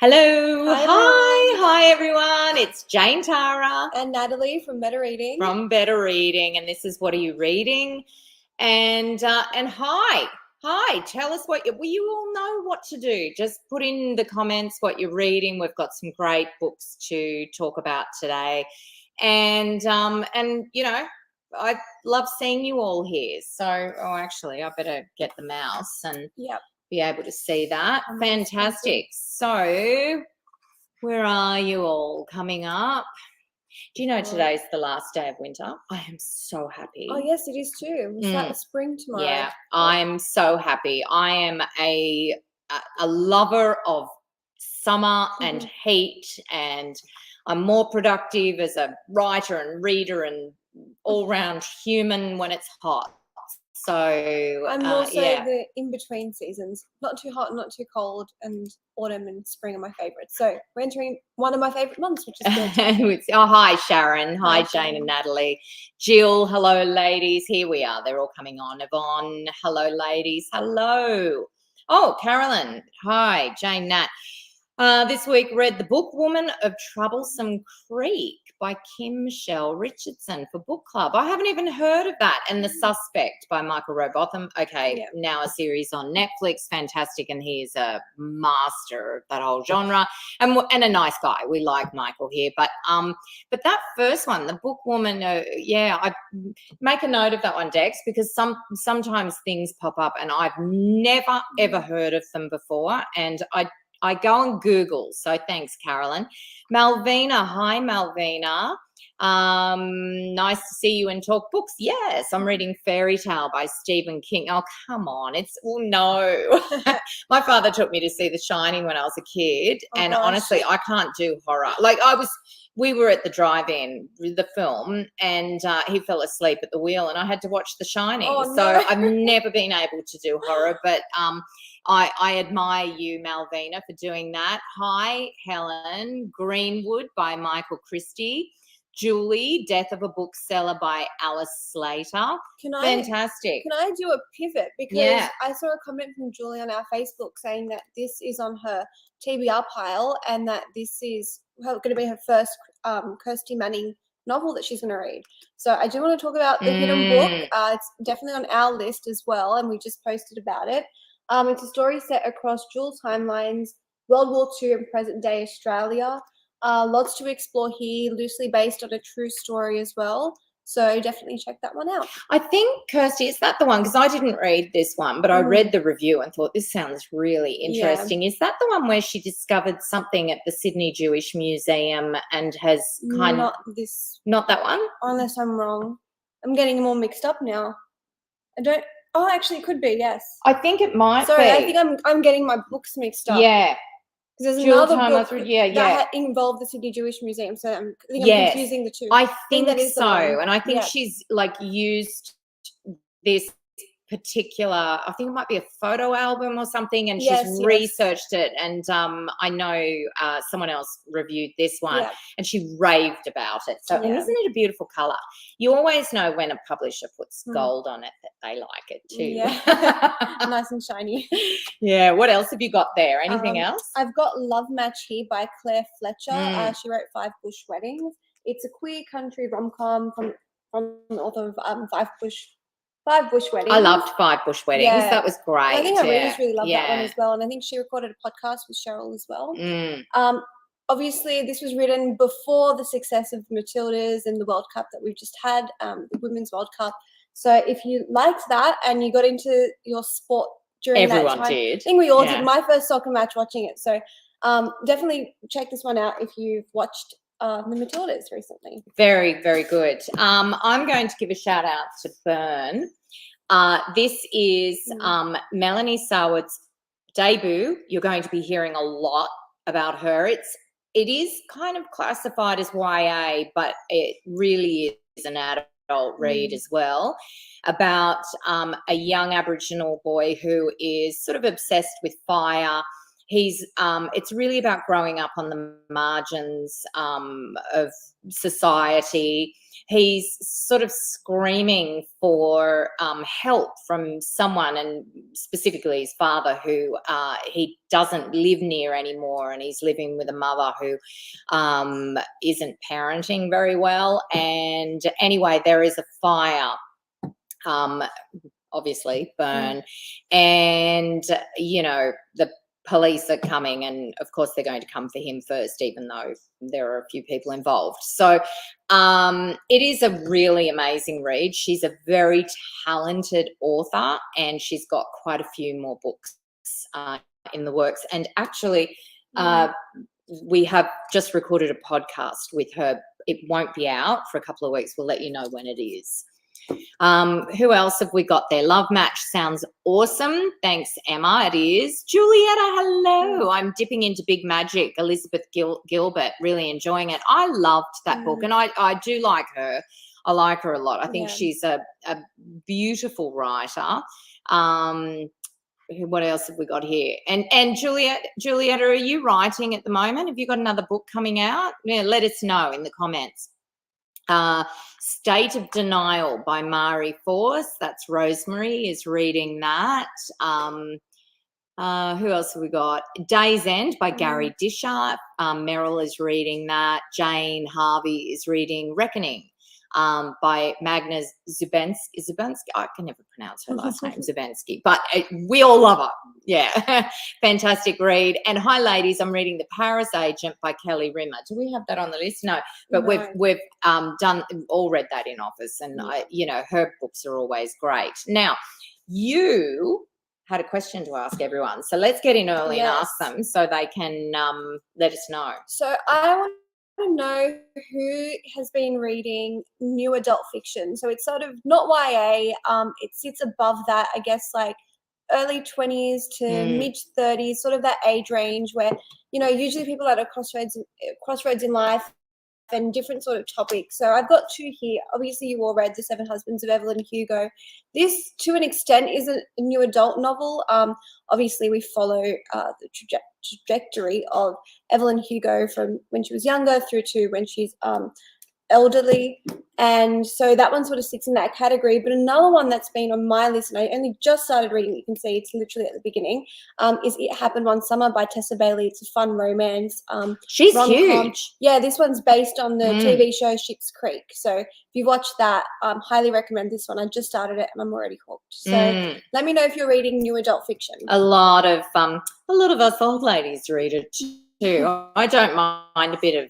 Hello. Hi, Hi everyone. It's Jane Tara and Natalie from Better Reading. from Better Reading, and this is What Are You Reading? And hi. Tell us what you all know what to do. Just put in the comments what you're reading. We've got some great books to talk about today, and I love seeing you all here. So, actually, I better get the mouse and be able to see that. Fantastic. So, where are you all coming up? Do you know today's the last day of winter? I am so happy. Oh, yes, it is too. We start the spring tomorrow. Yeah, I'm so happy. I am a lover of summer and heat, and I'm more productive as a writer and reader and all-round human when it's hot. So I'm also the in-between seasons. Not too hot, not too cold, and autumn and spring are my favourites. So we're entering one of my favourite months, which is good. Hi, Sharon. Hi, Jane and Natalie. Jill, hello, ladies. Here we are. They're all coming on. Yvonne, hello, ladies. Hello. Oh, Carolyn. Hi, Jane, Nat. This week read The Book Woman of Troublesome Creek by Kim Shell Richardson for book club. I haven't even heard of that. And The Suspect by Michael Robotham. Okay, now a series on Netflix. Fantastic. And he's a master of that whole genre and a nice guy. We like Michael here. But that first one, The Book Woman, I make a note of that one, Dex, because sometimes things pop up and I've never, ever heard of them before. And I go and Google. So thanks, Carolyn. Malvina. Hi, Malvina. Nice to see you and talk books. Yes, I'm reading Fairy Tale by Stephen King. Oh, come on. No. My father took me to see The Shining when I was a kid. Honestly, I can't do horror. We were at the drive-in, the film, and he fell asleep at the wheel and I had to watch The Shining. So I've never been able to do horror, but I admire you, Malvina, for doing that. Hi, Helen. Greenwood by Michael Christie. Julie, Death of a Bookseller by Alice Slater. Fantastic. Can I do a pivot? Because I saw a comment from Julie on our Facebook saying that this is on her TBR pile and that this is going to be her first Kirsty Manning novel that she's going to read. So I do want to talk about The Hidden Book. It's definitely on our list as well, and we just posted about it. It's a story set across dual timelines, World War II and present-day Australia. Lots to explore here, loosely based on a true story as well. So definitely check that one out. I think, Kirsty, is that the one? Because I didn't read this one, but I read the review and thought this sounds really interesting. Is that the one where she discovered something at the Sydney Jewish Museum and has Not that one? Unless I'm wrong. I'm getting them all mixed up now. Oh, actually, it could be, yes. I think it might be. Sorry, I think I'm getting my books mixed up. Yeah. Because there's another book that involved the Sydney Jewish Museum, so I think I'm confusing the two. I think so, and I think she's used this particular, I think it might be a photo album or something, and she's researched it, and I know someone else reviewed this one and she raved about it. So and isn't it a beautiful color? You always know when a publisher puts gold on it that they like it too. Nice and shiny. What else have you got there? Anything else? I've got Love Match here by Claire Fletcher. She wrote Five Bush Weddings. It's a queer country rom-com from the author of Five Bush Weddings. I loved Five Bush Weddings. That was great. I think our readers really loved that one as well. And I think she recorded a podcast with Cheryl as well. Obviously, this was written before the success of Matildas and the World Cup that we've just had, the Women's World Cup. So if you liked that and you got into your sport during that time. Did. I think we all did. My first soccer match watching it. So definitely check this one out if you've watched the Matildas recently. Very, very good. I'm going to give a shout out to Fern. This is Melanie Sarwood's debut. You're going to be hearing a lot about her. It is kind of classified as YA, but it really is an adult read as well, about a young Aboriginal boy who is sort of obsessed with fire. It's really about growing up on the margins of society, he's sort of screaming for help from someone, and specifically his father, who he doesn't live near anymore, and he's living with a mother who isn't parenting very well. And anyway, there is a fire, obviously burn, and the police are coming, and of course they're going to come for him first, even though there are a few people involved. So it is a really amazing read. She's a very talented author, and she's got quite a few more books in the works. And actually we have just recorded a podcast with her. It won't be out for a couple of weeks. We'll let you know when it is. Who else have we got there? Love Match sounds awesome. Thanks, Emma. It is. Julietta, hello. I'm dipping into Big Magic. Elizabeth Gilbert, really enjoying it. I loved that book, and I do like her. I like her a lot. I think she's a beautiful writer. What else have we got here? And Julietta, are you writing at the moment? Have you got another book coming out? Yeah, let us know in the comments. State of Denial by Mari Force. That's Rosemary is reading that. Who else have we got? Day's End by Gary Disher. Meryl is reading that. Jane Harvey is reading Reckoning by Magna Zubanski. I can never pronounce her last name, Zubanski, but we all love her. Yeah, fantastic read. And hi, ladies, I'm reading The Paris Agent by Kelly Rimmer. Do we have that on the list? No, but we've all read that in office, and her books are always great. Now, you had a question to ask everyone, so let's get in early and ask them so they can let us know. So I want to know who has been reading new adult fiction. So it's sort of not YA. It sits above that, I guess, like early 20s to mid 30s, sort of that age range where, usually people are at a crossroads in life and different sort of topics. So I've got two here. Obviously, you all read The Seven Husbands of Evelyn Hugo. This, to an extent, is a new adult novel. Obviously, we follow the trajectory of Evelyn Hugo from when she was younger through to when she's elderly, and so that one sort of sits in that category. But another one that's been on my list, and I only just started reading, you can see it's literally at the beginning, is It Happened One Summer by Tessa Bailey. It's a fun romance. She's huge. Yeah, this one's based on the TV show Schitt's Creek. So if you watch that, highly recommend this one. I just started it and I'm already hooked. So let me know if you're reading new adult fiction. A lot of us old ladies read it too. I don't mind a bit of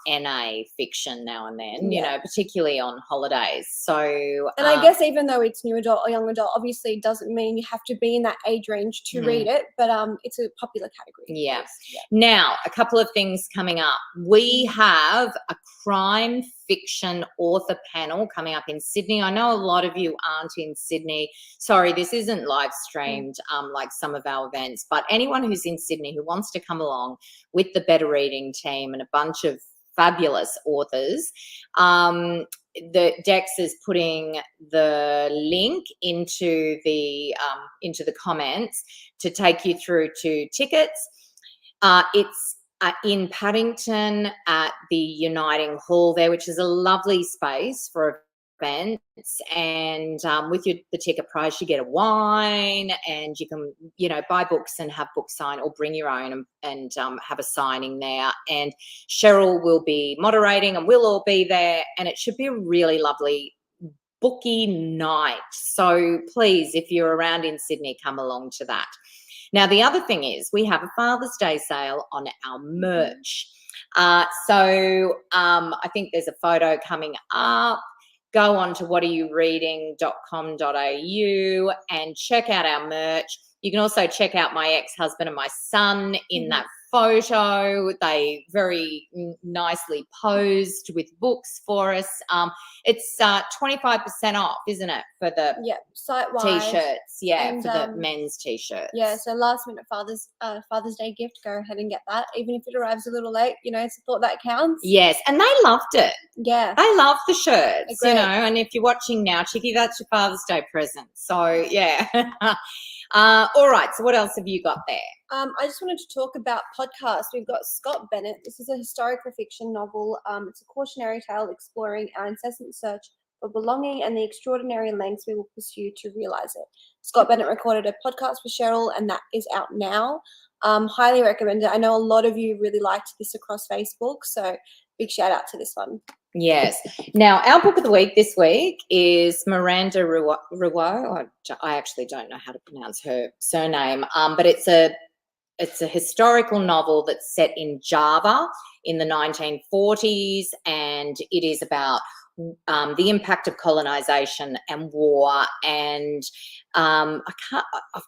NA fiction now and then, particularly on holidays. So, and I guess even though it's new adult or young adult, obviously it doesn't mean you have to be in that age range to read it, but it's a popular category. Yeah. Now, a couple of things coming up. We have a crime fiction author panel coming up in Sydney. I know a lot of you aren't in Sydney. Sorry, this isn't live streamed like some of our events, but anyone who's in Sydney who wants to come along with the Better Reading team and a bunch of fabulous authors, the Dex is putting the link into the comments to take you through to tickets. It's in Paddington at the Uniting Hall there, which is a lovely space for events. And with the ticket price, you get a wine, and you can, buy books and have books signed, or bring your own and have a signing there. And Cheryl will be moderating, and we'll all be there. And it should be a really lovely booky night. So please, if you're around in Sydney, come along to that. Now, the other thing is we have a Father's Day sale on our merch. So I think there's a photo coming up. Go on to whatayoureading.com.au and check out our merch. You can also check out my ex-husband and my son in that photo. They very nicely posed with books for us. It's 25% off, isn't it, for the site-wide t-shirts? Yeah, and, for the men's t-shirts. Yeah, so last minute Father's Day gift, go ahead and get that. Even if it arrives a little late, support that counts. Yes, and they loved it. Yeah. They love the shirts, Agreed. and if you're watching now, Chicky, that's your Father's Day present. So, yeah. All right. So what else have you got there? I just wanted to talk about podcasts. We've got Scott Bennett. This is a historical fiction novel. It's a cautionary tale exploring our incessant search for belonging and the extraordinary lengths we will pursue to realize it. Scott Bennett recorded a podcast with Cheryl, and that is out now. Highly recommend it. I know a lot of you really liked this across Facebook, so big shout out to this one. Yes. Now, our book of the week this week is Miranda Rouault. I actually don't know how to pronounce her surname, but it's a historical novel that's set in Java in the 1940s, and it is about the impact of colonization and war. And I've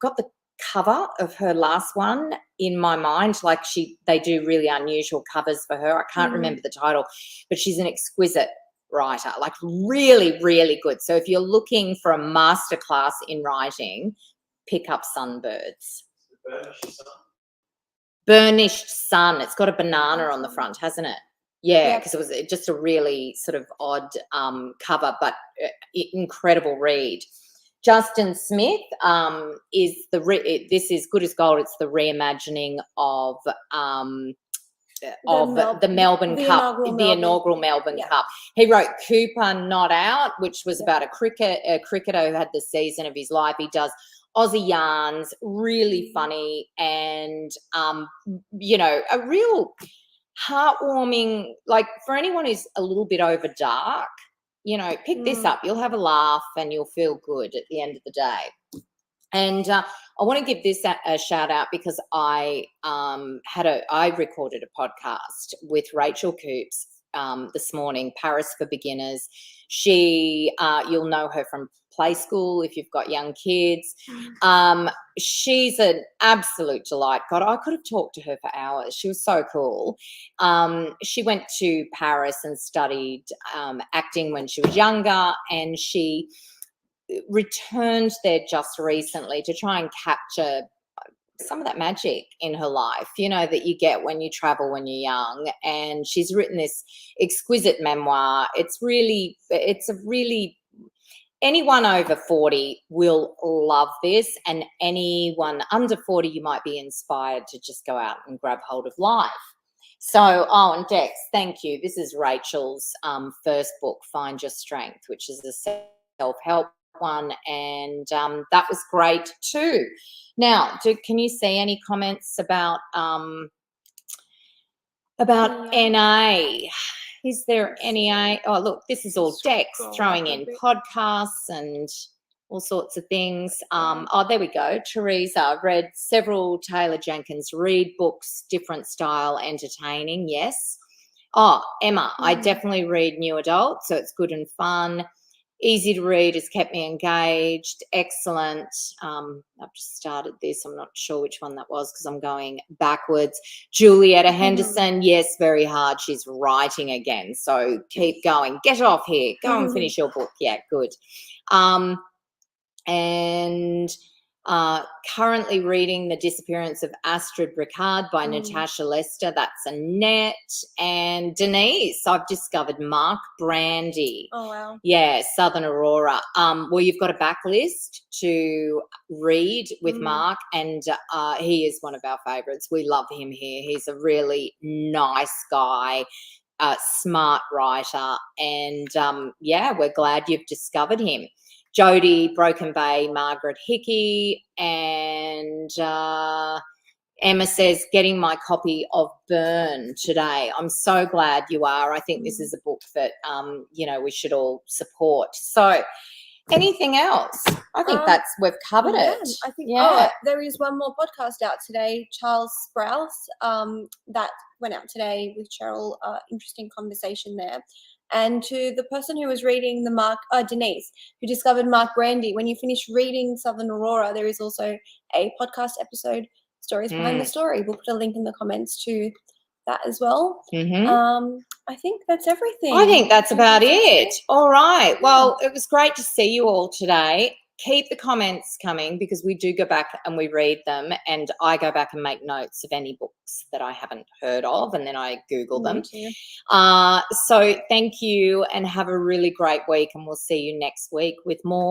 got the cover of her last one in my mind. Like they do really unusual covers for her. I can't remember the title, but she's an exquisite writer, like really, really good. So if you're looking for a masterclass in writing, pick up Sunbirds. Burnished Sun. It's got a banana on the front, hasn't it? Yeah, because it was just a really sort of odd cover, but incredible read. Justin Smith is this is Good as Gold. It's the reimagining of the Melbourne Cup, the inaugural Melbourne Cup. He wrote Cooper Not Out, which was about a cricketer who had the season of his life. He does Aussie yarns, really funny, and you know, a real heartwarming, like for anyone who's a little bit over dark, you know, pick this up. You'll have a laugh and you'll feel good at the end of the day. And I want to give this a shout out because I recorded a podcast with Rachel Coops this morning, Paris for Beginners. She, you'll know her from Play School if you've got young kids. She's an absolute delight. God, I could have talked to her for hours. She was so cool. She went to Paris and studied acting when she was younger, and she returned there just recently to try and capture some of that magic in her life, you know, that you get when you travel when you're young. And she's written this exquisite memoir. It's a really anyone over 40 will love this, and anyone under 40, you might be inspired to just go out and grab hold of life. So, and Dex, thank you. This is Rachel's first book, Find Your Strength, which is a self-help one, and that was great too. Now, can you see any comments about NA? Is there any? Oh, look, this is all Dex throwing in podcasts and all sorts of things. Oh, there we go. Teresa read several Taylor Jenkins Reid books, different style, entertaining. Yes. Oh, Emma, I definitely read new adult, so it's good and fun. Easy to read, has kept me engaged. Excellent. I've just started this. I'm not sure which one that was because I'm going backwards. Julietta Henderson, yes, very hard. She's writing again. So keep going. Get off here. Go and finish your book. Yeah, good. And currently reading The Disappearance of Astrid Ricard by Natasha Lester. That's Annette. And Denise, I've discovered Mark Brandy. Oh, wow. Yeah, Southern Aurora. Well, you've got a backlist to read with Mark, and he is one of our favourites. We love him here. He's a really nice guy, smart writer, and yeah, we're glad you've discovered him. Jodie, Broken Bay, Margaret Hickey, and Emma says, getting my copy of Burn today. I'm so glad you are. I think this is a book that, you know, we should all support. So anything else? I think we've covered it. I think there is one more podcast out today, Charles Sprouse, that went out today with Cheryl. Interesting conversation there. And to the person who was reading Denise, who discovered Mark Brandy, when you finish reading Southern Aurora, there is also a podcast episode, Stories Behind the Story. We'll put a link in the comments to that as well. I think that's everything. I think that's about it. All right. Well, it was great to see you all today. Keep the comments coming because we do go back and we read them, and I go back and make notes of any books that I haven't heard of, and then I Google them. So thank you and have a really great week, and we'll see you next week with more